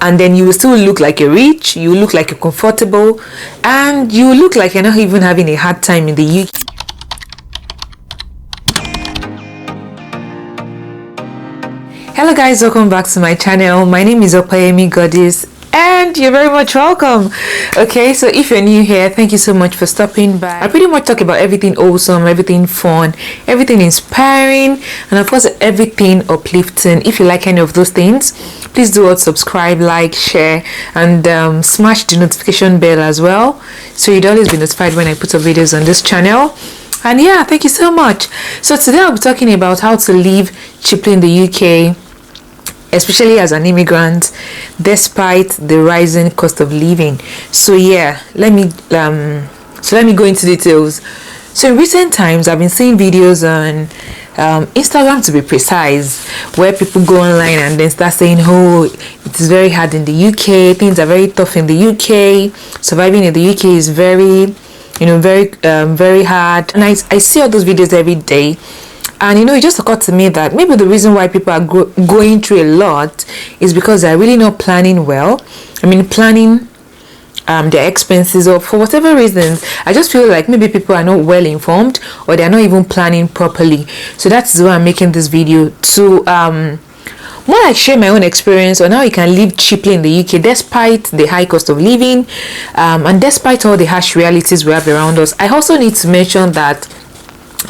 and then you will still look like you're rich, you look like you're comfortable, and you look like you're not even having a hard time in the UK. Hello guys, welcome back to my channel. My name is Opayemi Goddess and you're very much welcome. Okay, so if you're new here, thank you so much for stopping by. I pretty much talk about everything awesome, everything fun, everything inspiring, and of course everything uplifting. If you like any of those things, please do subscribe, like, share, and smash the notification bell as well, so you'd always be notified when I put up videos on this channel. And yeah, thank you so much. So today I'll be talking about how to live cheaply in the UK, especially as an immigrant, despite the rising cost of living. So yeah, let me go into details. So in recent times, I've been seeing videos on Instagram, to be precise, where people go online and then start saying, oh, it is very hard in the UK, things are very tough in the UK, surviving in the UK is very hard. And I see all those videos every day. And it just occurred to me that maybe the reason why people are going through a lot is because they're really not planning well. Planning their expenses, or for whatever reasons. I just feel like maybe people are not well informed, or they're not even planning properly. So that's why I'm making this video, to more like share my own experience on how you can live cheaply in the UK despite the high cost of living, and despite all the harsh realities we have around us. I also need to mention that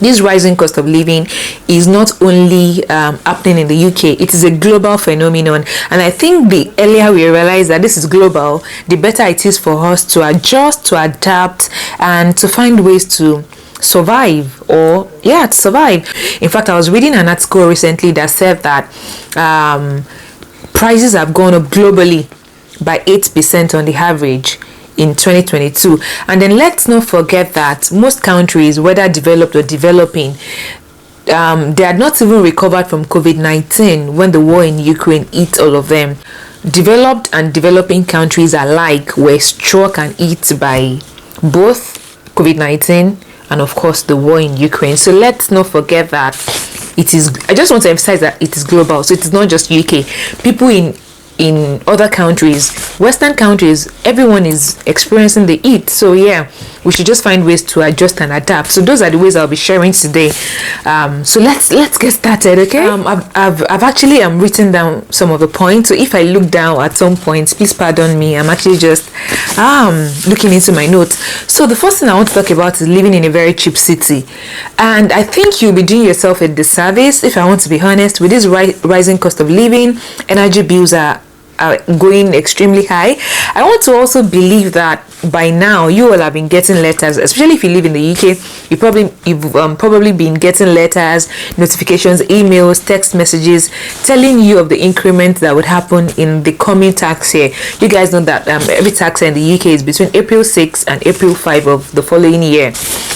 this rising cost of living is not only happening in the UK, it is a global phenomenon. And I think the earlier we realize that this is global, the better it is for us to adjust, to adapt, and to find ways to survive. In fact, I was reading an article recently that said that prices have gone up globally by 8% on the average in 2022. And then let's not forget that most countries, whether developed or developing, they had not even recovered from COVID-19 when the war in Ukraine hit all of them. Developed and developing countries alike were struck and hit by both COVID-19 and of course the war in Ukraine. So let's not forget that it is, I just want to emphasize that it is global. So it is not just UK. People in other countries, Western countries, everyone is experiencing the heat. So yeah, we should just find ways to adjust and adapt. So those are the ways I'll be sharing today. So let's get started, okay? I've actually written down some of the points. So if I look down at some points, please pardon me. I'm actually just looking into my notes. So the first thing I want to talk about is living in a very cheap city, and I think you'll be doing yourself a disservice, if I want to be honest, with this rising cost of living. Energy bills are going extremely high. I want to also believe that by now you all have been getting letters, especially if you live in the UK. You've probably been getting letters, notifications, emails, text messages telling you of the increment that would happen in the coming tax year. You guys know that every tax year in the UK is between April 6 and April 5 of the following year.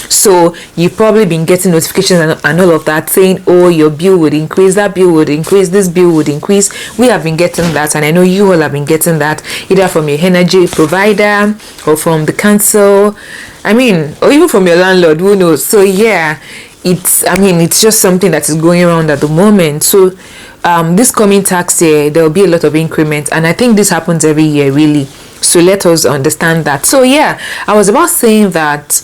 So you've probably been getting notifications and all of that saying, oh, your bill would increase, that bill would increase, this bill would increase. We have been getting that, and I know you all have been getting that, either from your energy provider or from the council, or even from your landlord, who knows. So yeah, it's just something that is going around at the moment. So this coming tax year, there will be a lot of increment, and I think this happens every year, really. So let us understand that. So yeah, I was about saying that,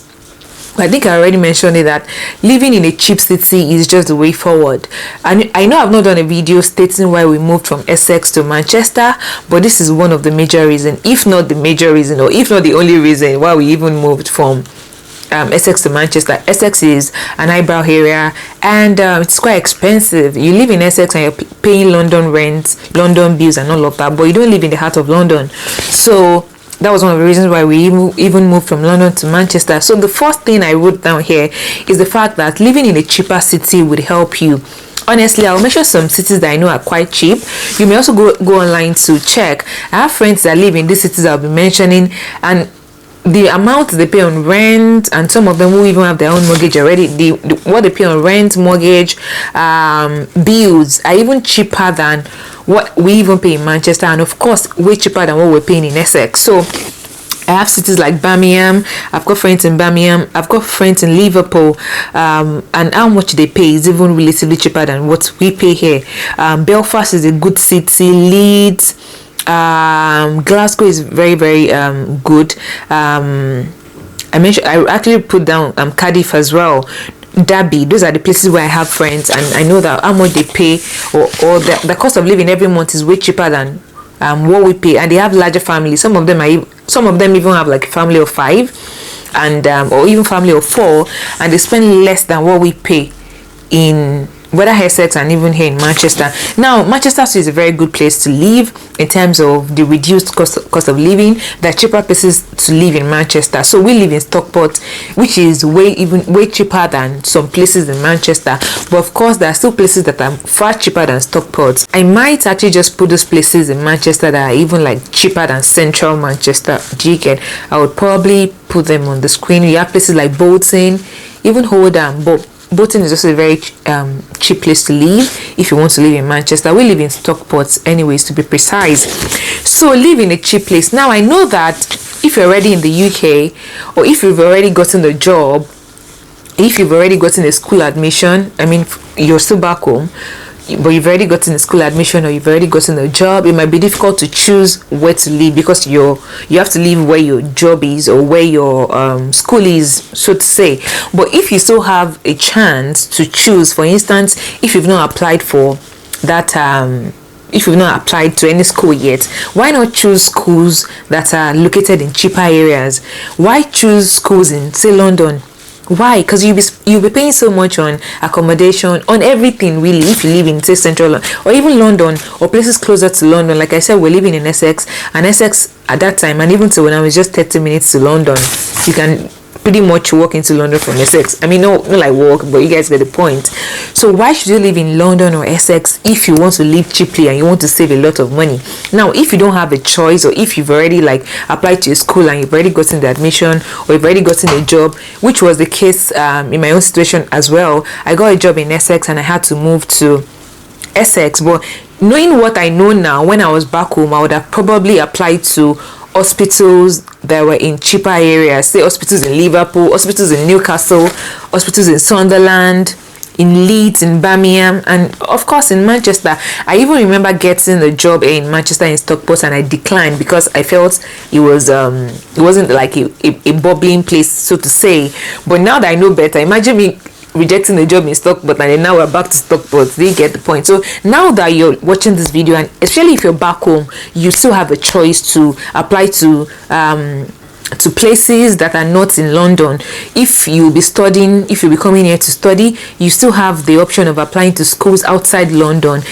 I think I already mentioned it, that living in a cheap city is just the way forward. And I know I've not done a video stating why we moved from Essex to Manchester, but this is one of the major reasons, if not the major reason, or if not the only reason why we even moved from Essex to Manchester. Essex is an eyebrow area, and it's quite expensive. You live in Essex and you're paying London rent, London bills and all of that, but you don't live in the heart of London. So that was one of the reasons why we even moved from London to Manchester. So the first thing I wrote down here is the fact that living in a cheaper city would help you. Honestly, I'll mention some cities that I know are quite cheap. You may also go online to check. I have friends that live in these cities I'll be mentioning, and the amount they pay on rent, and some of them who even have their own mortgage already, what they pay on rent, mortgage, bills are even cheaper than what we even pay in Manchester, and of course way cheaper than what we're paying in Essex. So I have cities like Birmingham. I've got friends in Birmingham. I've got friends in Liverpool, and how much they pay is even relatively cheaper than what we pay here. Belfast is a good city. Leeds, Glasgow is very, very good. I actually put down Cardiff as well. Derby, those are the places where I have friends, and I know that how much they pay, or the cost of living every month is way cheaper than what we pay, and they have larger families. Some of them even have like a family of 5, and or even family of 4, and they spend less than what we pay in whether Essex and even here in Manchester. Now, Manchester is a very good place to live in terms of the reduced cost of living. There are cheaper places to live in Manchester. So we live in Stockport, which is way cheaper than some places in Manchester. But of course, there are still places that are far cheaper than Stockport. I might actually just put those places in Manchester that are even like cheaper than central Manchester. Do you get? I would probably put them on the screen. You have places like Bolton, even Oldham, but Bolton is also a very cheap place to live if you want to live in Manchester. We live in Stockport anyways, to be precise. So live in a cheap place. Now I know that if you're already in the UK, or if you've already gotten the job, if you've already gotten a school admission, I mean you're still back home, but you've already gotten a school admission or you've already gotten a job, it might be difficult to choose where to live because you have to live where your job is or where your school is, so to say. But if you still have a chance to choose, for instance, if you've not applied for that if you've not applied to any school yet, why not choose schools that are located in cheaper areas? Why choose schools in, say, London? Why? Because you'll be paying so much on accommodation, on everything really, if you live in, say, central London or even London or places closer to London. Like I said, we're living in Essex, and Essex at that time, and even to when I was just 30 minutes to London, you can pretty much walk into London from Essex. I mean, not like walk, but you guys get the point. So why should you live in London or Essex if you want to live cheaply and you want to save a lot of money? Now, if you don't have a choice, or if you've already like applied to a school and you've already gotten the admission, or you've already gotten a job, which was the case in my own situation as well. I got a job in Essex and I had to move to Essex. But knowing what I know now, when I was back home, I would have probably applied to hospitals that were in cheaper areas, say hospitals in Liverpool, hospitals in Newcastle, hospitals in Sunderland, in Leeds, in Birmingham, and of course in Manchester. I even remember getting a job in Manchester in Stockport, and I declined because I felt it wasn't like a bubbling place, so to say. But now that I know better, imagine me rejecting the job in Stockport and then now we're back to Stockport. They get the point. So now that you're watching this video, and especially if you're back home, you still have a choice to apply to places that are not in London. If you'll be coming here to study, you still have the option of applying to schools outside London.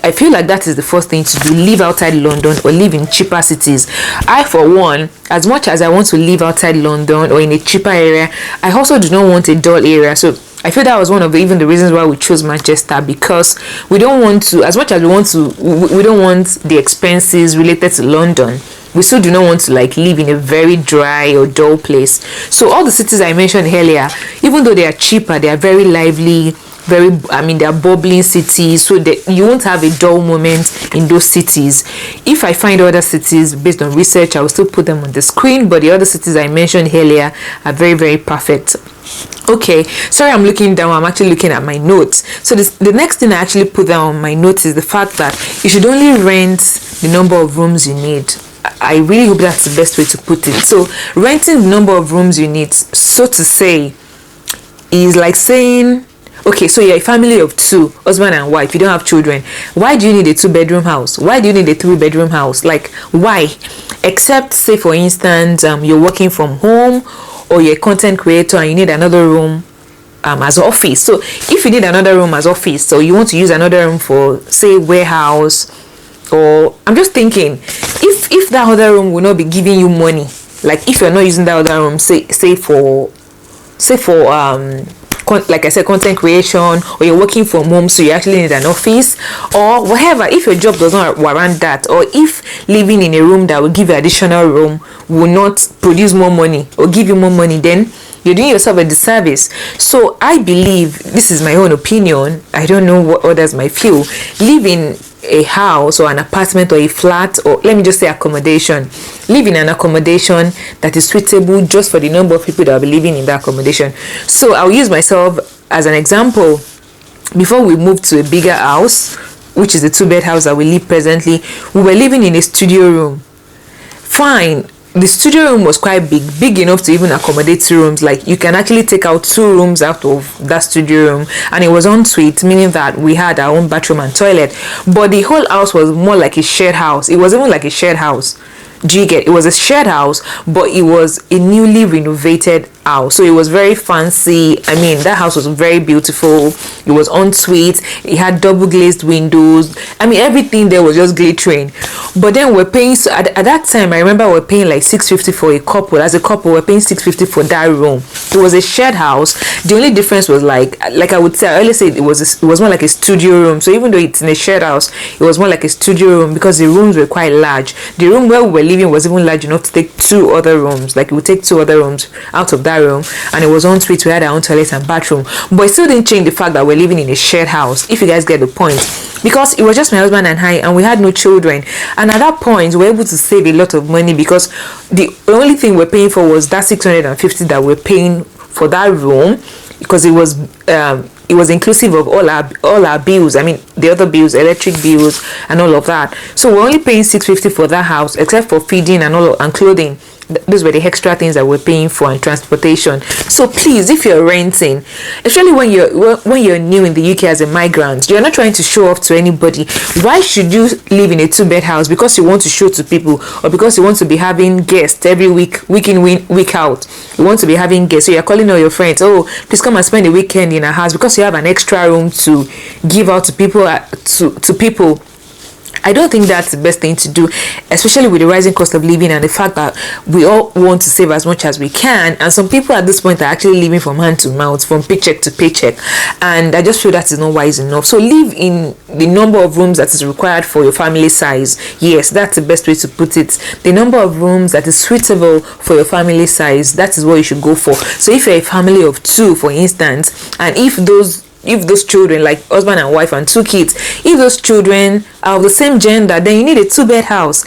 I feel like that is the first thing to do: live outside London or live in cheaper cities. I, for one, as much as I want to live outside London or in a cheaper area, I also do not want a dull area. So I feel that was one of even the reasons why we chose Manchester, because we don't want to, as much as we want to, we don't want the expenses related to London. We still do not want to like live in a very dry or dull place. So all the cities I mentioned earlier, even though they are cheaper, they are very lively, they are bubbling cities, so that you won't have a dull moment in those cities. If I find other cities based on research, I will still put them on the screen, but the other cities I mentioned earlier are very, very perfect. Okay, sorry, I'm looking down. I'm actually looking at my notes. So the next thing I actually put down on my notes is the fact that you should only rent the number of rooms you need. I really hope that's the best way to put it. So renting the number of rooms you need, so to say, is like saying, okay, so you're a family of 2, husband and wife, you don't have children. Why do you need a 2-bedroom house? Why do you need a 3-bedroom house? Like, why? Except, say for instance, you're working from home, or you're a content creator and you need another room as office. So if you need another room as office, so you want to use another room for, say, warehouse, or I'm just thinking, if that other room will not be giving you money, like if you're not using that other room, say for like I said, content creation, or you're working from home, so you actually need an office or whatever. If your job does not warrant that, or if living in a room that will give you additional room will not produce more money or give you more money, then you're doing yourself a disservice. So I believe, this is my own opinion, I don't know what others might feel, live in a house or an apartment or a flat, or let me just say accommodation. Live in an accommodation that is suitable just for the number of people that will be living in that accommodation. So I'll use myself as an example. Before we moved to a bigger house, which is the 2-bed house that we live presently, we were living in a studio room. Fine, the studio room was quite big enough to even accommodate 2 rooms. Like, you can actually take out 2 rooms out of that studio room, and it was en suite, meaning that we had our own bathroom and toilet. But the whole house was more like a shared house. It was even like a shared house. Do you get? It was a shared house, but it was a newly renovated house, so it was very fancy. I mean, that house was very beautiful. It was en suite. It had double glazed windows. I mean, everything there was just glittering. But then we're paying, so at that time I remember we're paying like $650 for a couple. As a couple, we're paying $650 for that room. It was a shared house. The only difference was like I would say, I always say it was more like a studio room. So even though it's in a shared house, it was more like a studio room because the rooms were quite large. The room where we were living was even large enough to take 2 other rooms. Like, it would take 2 other rooms out of that room, and it was en suite. We had our own toilet and bathroom, but it still didn't change the fact that we're living in a shared house, if you guys get the point, because it was just my husband and I, and we had no children. And at that point we were able to save a lot of money, because the only thing we're paying for was that $650 that we're paying for that room, because it was inclusive of all our bills. I mean, the other bills, electric bills and all of that. So we're only paying $650 for that house, except for feeding and clothing. Those were the extra things that we're paying for, and transportation. So please, if you're renting, especially when you're new in the UK as a migrant, you're not trying to show off to anybody. Why should you live in a 2-bed house? Because you want to show to people, or because you want to be having guests every week in, week out? You want to be having guests, so you're calling all your friends, oh, please come and spend the weekend in our house, because you have an extra room to give out to people. To people, I don't think that's the best thing to do, especially with the rising cost of living and the fact that we all want to save as much as we can. And some people at this point are actually living from hand to mouth, from paycheck to paycheck. And I just feel that is not wise enough. So live in the number of rooms that is required for your family size. Yes, that's the best way to put it. The number of rooms that is suitable for your family size, that is what you should go for. So if you're a family of 2, for instance, and if those children, like husband and wife and 2 kids, if those children are of the same gender, then you need a 2-bed house.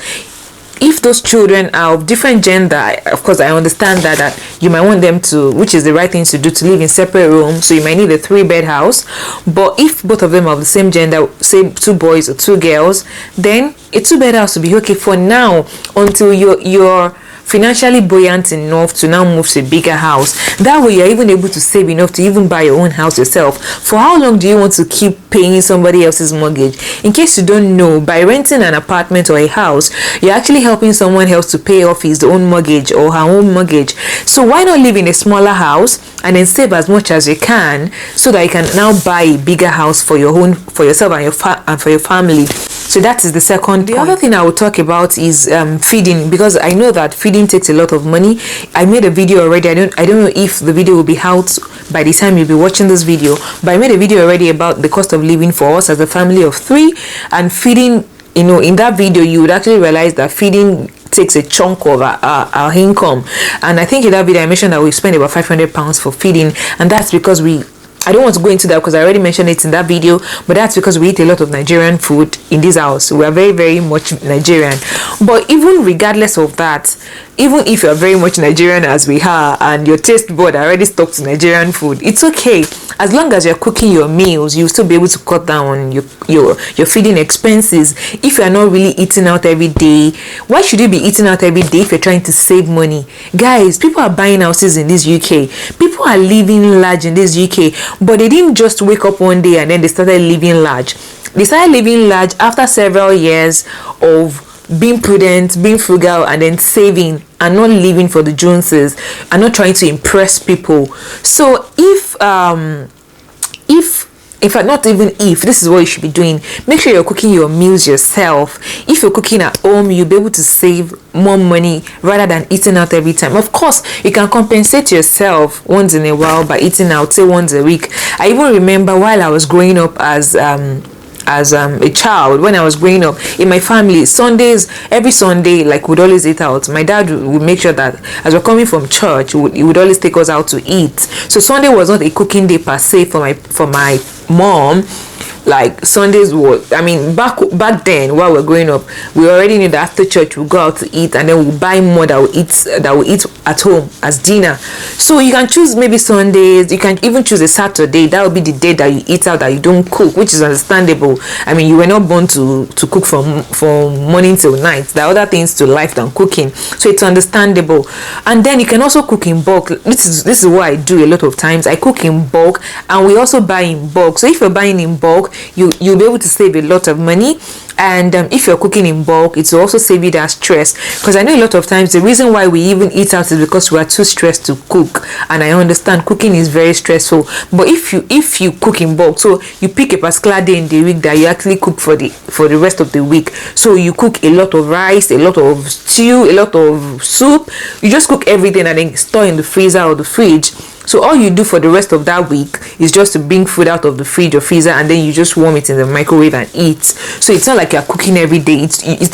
If those children are of different gender, of course I understand that you might want them to, which is the right thing to do, to live in separate rooms, so you might need a 3-bed house. But if both of them are of the same gender, say 2 boys or 2 girls, then a 2-bed house will be okay for now, until you're financially buoyant enough to now move to a bigger house. That way you're even able to save enough to even buy your own house yourself. For how long do you want to keep paying somebody else's mortgage? In case you don't know, by renting an apartment or a house, you're actually helping someone else to pay off his own mortgage or her own mortgage. So why not live in a smaller house and then save as much as you can, so that you can now buy a bigger house for yourself and for your family. So that is the second point. The other thing I will talk about is feeding, because I know that feeding takes a lot of money. I made a video already. I don't know if the video will be out by the time you'll be watching this video, but I made a video already about the cost of living for us as a family of 3, and feeding. You know, in that video you would actually realize that feeding takes a chunk of our income. And I think in that video I mentioned that we spend about £500 for feeding, and that's because I don't want to go into that because I already mentioned it in that video, but that's because we eat a lot of Nigerian food in this house. We are very, very much Nigerian. But even regardless of that, even if you're very much Nigerian as we are, and your taste bud already stuck to Nigerian food, it's okay. As long as you're cooking your meals, you'll still be able to cut down on your feeding expenses. If you're not really eating out every day, why should you be eating out every day if you're trying to save money? Guys, people are buying houses in this UK. People are living large in this UK, but they didn't just wake up one day and then they started living large. They started living large after several years of being prudent, being frugal, and then saving, and not living for the Joneses, and not trying to impress people. So if in fact, not even if, this is what you should be doing. Make sure you're cooking your meals yourself. If you're cooking at home, you'll be able to save more money rather than eating out every time. Of course, you can compensate yourself once in a while by eating out, say once a week. I even remember while I was growing up as a child, when I was growing up in my family, Sundays, every Sunday, like, we'd always eat out. My dad would make sure that as we're coming from church, he would always take us out to eat. So Sunday was not a cooking day per se for my mom. like Sundays was, I mean, back then while we're growing up, we already knew that after church we'll go out to eat, and then we'll buy more that we eat at home as dinner. So you can choose maybe Sundays, you can even choose a Saturday. That will be the day that you eat out, that you don't cook, which is understandable. I mean, you were not born to cook from morning till night. There are other things to life than cooking, so it's understandable. And then you can also cook in bulk. This is what I do a lot of times. I cook in bulk, and we also buy in bulk. So if you're buying in bulk, you'll be able to save a lot of money. And if you're cooking in bulk, it will also save you that stress, because I know a lot of times the reason why we even eat out is because we are too stressed to cook. And I understand cooking is very stressful, but if you cook in bulk, so you pick a particular day in the week that you actually cook for the rest of the week. So you cook a lot of rice, a lot of stew, a lot of soup. You just cook everything and then store in the freezer or the fridge. So all you do for the rest of that week is just to bring food out of the fridge or freezer, and then you just warm it in the microwave and eat. So it's not like you're cooking every day.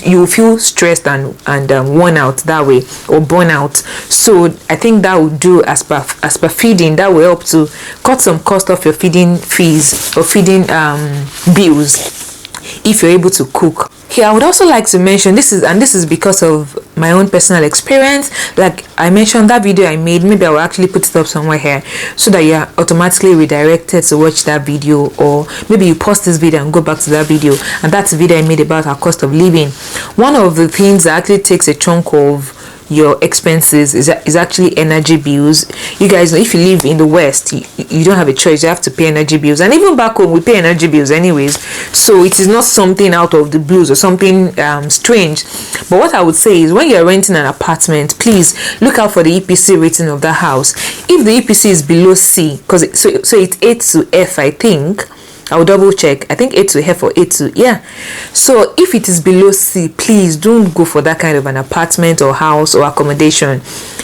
You feel stressed and worn out that way, or burn out. So I think that will do as per feeding. That will help to cut some cost off your feeding fees or feeding bills if you're able to cook. Here, I would also like to mention, this is because of my own personal experience. Like I mentioned, that video I made, maybe I will actually put it up somewhere here so that you are automatically redirected to watch that video, or maybe you pause this video and go back to that video, and that's a video I made about our cost of living. One of the things that actually takes a chunk of your expenses is actually energy bills. You guys know, if you live in the West, you don't have a choice. You have to pay energy bills, and even back home we pay energy bills anyways. So it is not something out of the blues or something strange. But what I would say is, when you're renting an apartment, please look out for the EPC rating of that house. If the EPC is below C, because so it's A to F, I think. I'll double check. I think A to F or A to, yeah. So if it is below C, please don't go for that kind of an apartment or house or accommodation,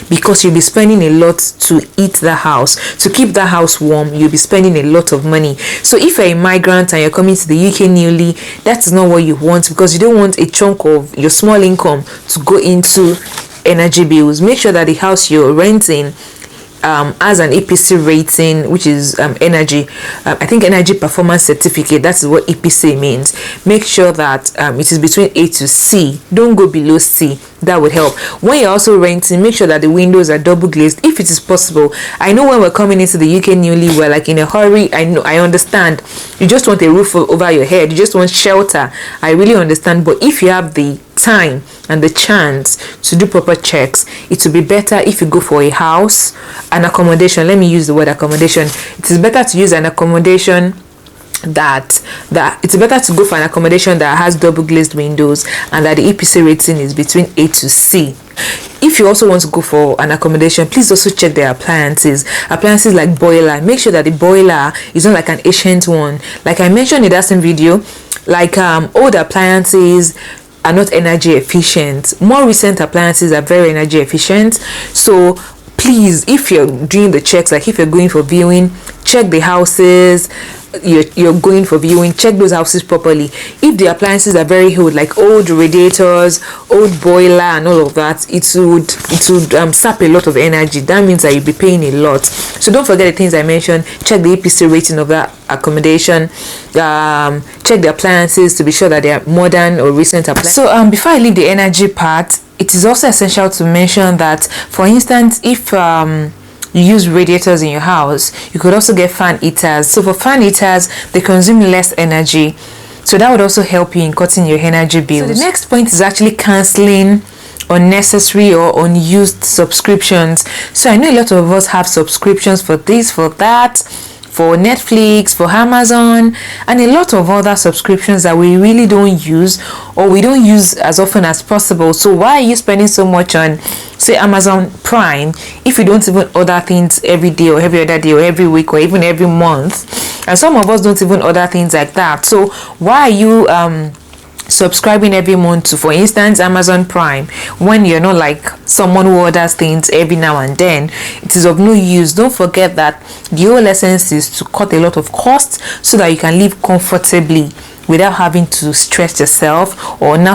because you'll be spending a lot to eat the house. To keep the house warm, you'll be spending a lot of money. So if you're a migrant and you're coming to the UK newly, that's not what you want, because you don't want a chunk of your small income to go into energy bills. Make sure that the house you're renting as an EPC rating, which is energy, I think energy performance certificate. That's what EPC means. Make sure that it is between A to C. Don't go below C. That would help. When you're also renting, make sure that the windows are double glazed if it is possible. I know when we're coming into the UK newly, we're like in a hurry. I understand. You just want a roof over your head. You just want shelter. I really understand. But if you have the time and the chance to do proper checks, it will be better if you go for a house, an accommodation. Let me use the word accommodation. It is better to use an accommodation that it's better to go for an accommodation that has double glazed windows and that the EPC rating is between A to C. If you also want to go for an accommodation, please also check their appliances like boiler. Make sure that the boiler is not like an ancient one. Like I mentioned in that same video, like old appliances are not energy efficient. More recent appliances are very energy efficient. So please, if you're doing the checks, like if you're going for viewing, check the houses you're going for viewing. Check those houses properly. If the appliances are very old, like old radiators, old boiler and all of that, it would sap a lot of energy. That means that you'll be paying a lot. So don't forget the things I mentioned. Check the EPC rating of that accommodation. Check the appliances to be sure that they are modern or recent appliances. So before I leave the energy part, it is also essential to mention that, for instance, if you use radiators in your house, you could also get fan heaters. So for fan heaters, they consume less energy, so that would also help you in cutting your energy bills. So the next point is actually canceling unnecessary or unused subscriptions. So I know a lot of us have subscriptions for this, for that, for Netflix, for Amazon, and a lot of other subscriptions that we really don't use, or we don't use as often as possible. So why are you spending so much on, say, Amazon Prime if you don't even order things every day or every other day or every week or even every month? And some of us don't even order things like that. So why are you subscribing every month to, for instance, Amazon Prime, when you're not like someone who orders things every now and then? It is of no use. Don't forget that the whole essence is to cut a lot of costs so that you can live comfortably without having to stress yourself or now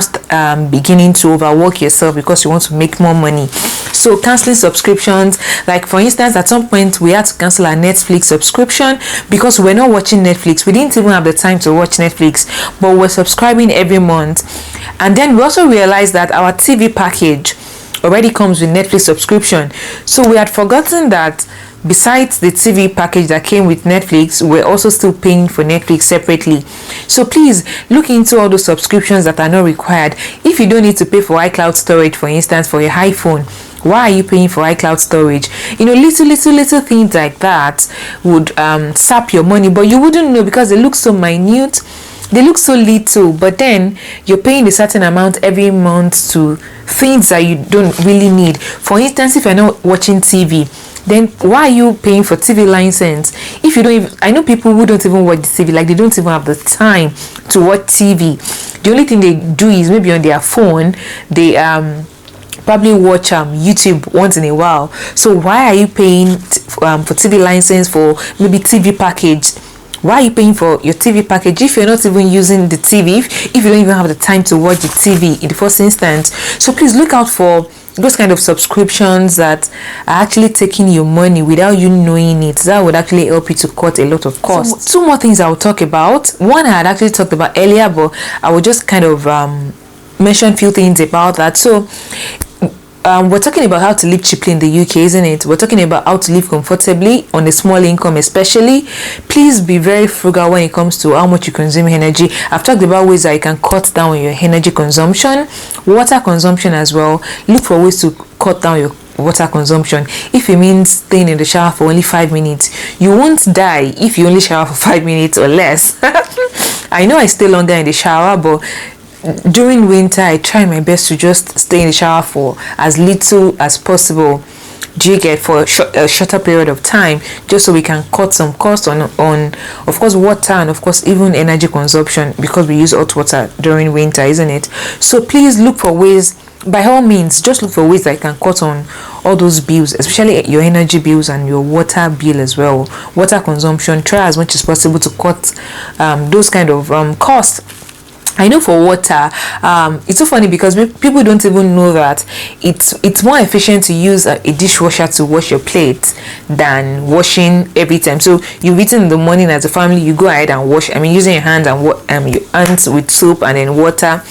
beginning to overwork yourself because you want to make more money. So canceling subscriptions, like for instance, at some point we had to cancel our Netflix subscription because we're not watching Netflix. We didn't even have the time to watch Netflix, but we're subscribing every month. And then we also realized that our TV package already comes with Netflix subscription. So we had forgotten that besides the TV package that came with Netflix, we're also still paying for Netflix separately. So please look into all those subscriptions that are not required. If you don't need to pay for iCloud storage, for instance, for your iPhone, why are you paying for iCloud storage? Little things like that would sap your money, but you wouldn't know because they look so minute. They look so little, but then you're paying a certain amount every month to things that you don't really need. For instance, if you're not watching TV, then why are you paying for TV license? If you don't even, I know people who don't even watch the TV, like they don't even have the time to watch TV. The only thing they do is maybe on their phone, they probably watch YouTube once in a while. So why are you paying for TV license, for maybe TV package? Why are you paying for your TV package if you're not even using the TV, if you don't even have the time to watch the TV in the first instance? So please look out for those kind of subscriptions that are actually taking your money without you knowing it. That would actually help you to cut a lot of costs. So, two more things I will talk about. One I had actually talked about earlier, but I will just kind of mention a few things about that. So we're talking about how to live cheaply in the UK, isn't it? We're talking about how to live comfortably on a small income, especially. Please be very frugal when it comes to how much you consume energy. I've talked about ways that you can cut down on your energy consumption, water consumption as well. Look for ways to cut down your water consumption. If it means staying in the shower for only 5 minutes, you won't die if you only shower for 5 minutes or less. I know I stay longer in the shower, but during winter I try my best to just stay in the shower for as little as possible. Do you get, for a shorter period of time, just so we can cut some cost on of course water and of course even energy consumption, because we use hot water during winter, isn't it? So please look for ways, by all means, just look for ways that you can cut on all those bills, especially your energy bills and your water bill as well. Water consumption, try as much as possible to cut those kind of costs. I know for water, it's so funny because people don't even know that it's more efficient to use a dishwasher to wash your plates than washing every time. So you've eaten in the morning as a family, you go ahead and wash. Using your hands and your hands with soap and then water.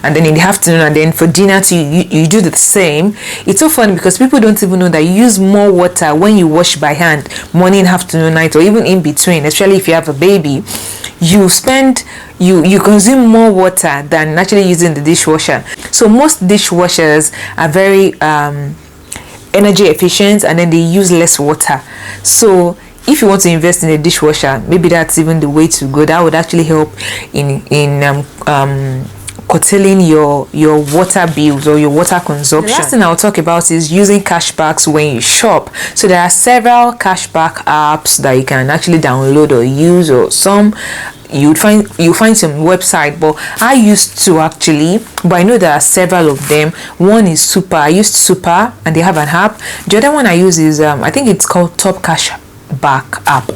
And then in the afternoon and then for dinner too, you do the same. It's so funny because people don't even know that you use more water when you wash by hand, morning, afternoon, night, or even in between, especially if you have a baby. You consume more water than actually using the dishwasher. So most dishwashers are very energy efficient, and then they use less water. So if you want to invest in a dishwasher, maybe that's even the way to go. That would actually help in curtailing your water bills or your water consumption. The last thing I'll talk about is using cashbacks when you shop. So there are several cashback apps that you can actually download or use, or some you'll find some website, but I used to actually, but I know there are several of them. One is Super. I used Super and they have an app. The other one I use is I think it's called Top Cashback app.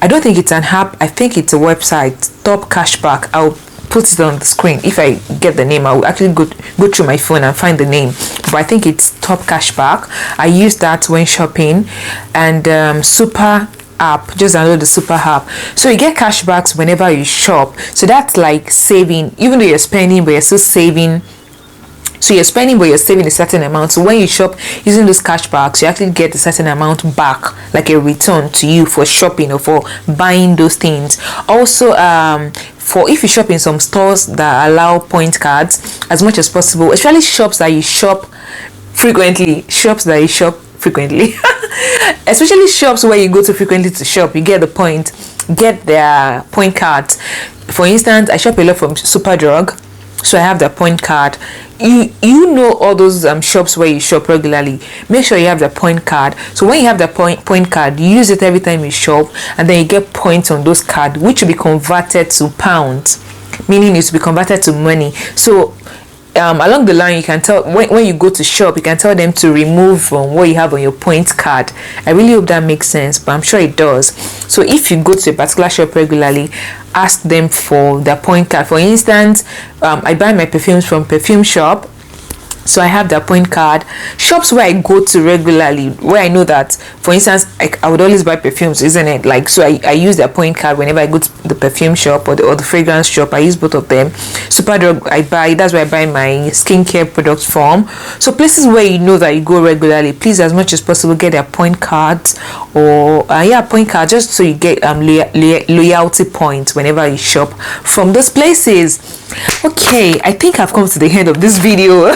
I don't think it's an app, I think it's a website, Top Cashback. I'll put it on the screen. If I get the name, I will actually go through my phone and find the name, but I think it's Top Cashback. I use that when shopping. And Super app, just download the Super app, so you get cashbacks whenever you shop. So that's like saving, even though you're spending but you're still saving. So you're spending but you're saving a certain amount. So when you shop using those cashbacks, you actually get a certain amount back, like a return to you for shopping or for buying those things. Also, for if you shop in some stores that allow point cards, as much as possible, especially shops that you shop frequently, especially shops where you go to frequently to shop, you get their point cards. For instance, I shop a lot from Superdrug, so I have the point card. You know all those shops where you shop regularly, make sure you have the point card. So when you have the point card, you use it every time you shop, and then you get points on those cards, which will be converted to pounds, meaning it's to be converted to money. So along the line, you can tell when you go to shop, you can tell them to remove from what you have on your point card. I really hope that makes sense, but I'm sure it does. So if you go to a particular shop regularly, ask them for their point card. For instance, I buy my perfumes from perfume shop, so I have their point card. Shops where I go to regularly, where I know that, for instance, I would always buy perfumes, isn't it? Like, so I use their point card whenever I go to the perfume shop or the fragrance shop. I use both of them. Superdrug, that's where I buy my skincare products from. So places where you know that you go regularly, please, as much as possible, get their point cards, or point card, just so you get loyalty points whenever you shop from those places. Okay, I think I've come to the end of this video.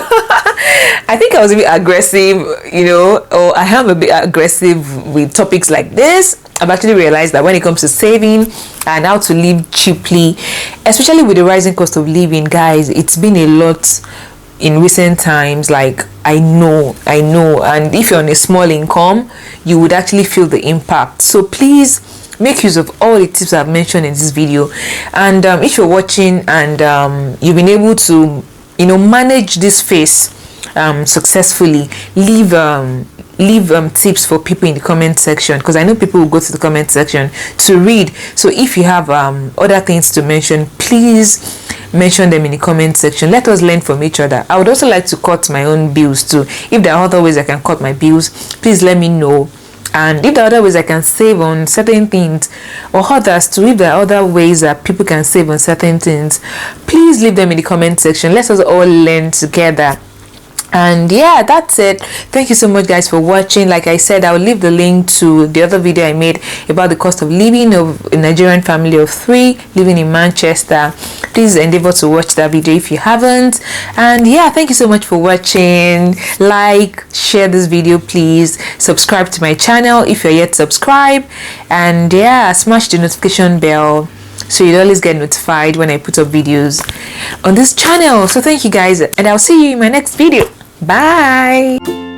I think I was a bit aggressive, or I am a bit aggressive with topics like this. I've actually realized that when it comes to saving and how to live cheaply, especially with the rising cost of living, guys, it's been a lot in recent times. Like, I know, and if you're on a small income, you would actually feel the impact. So please make use of all the tips I've mentioned in this video. And if you're watching and you've been able to manage this phase successfully, leave tips for people in the comment section, because I know people will go to the comment section to read. So if you have other things to mention, please mention them in the comment section. Let us learn from each other. I would also like to cut my own bills too. If there are other ways I can cut my bills, please let me know. And if there are other ways I can save on certain things, or others too, if there are other ways that people can save on certain things, please leave them in the comment section. Let us all learn together. And yeah, that's it. Thank you so much, guys, for watching. Like I said, I'll leave the link to the other video I made about the cost of living of a Nigerian family of 3 living in Manchester. Please endeavor to watch that video if you haven't. And yeah, thank you so much for watching. Like, share this video, please. Subscribe to my channel if you're yet subscribed. And yeah, smash the notification bell so you'd always get notified when I put up videos on this channel. So thank you, guys, and I'll see you in my next video. Bye.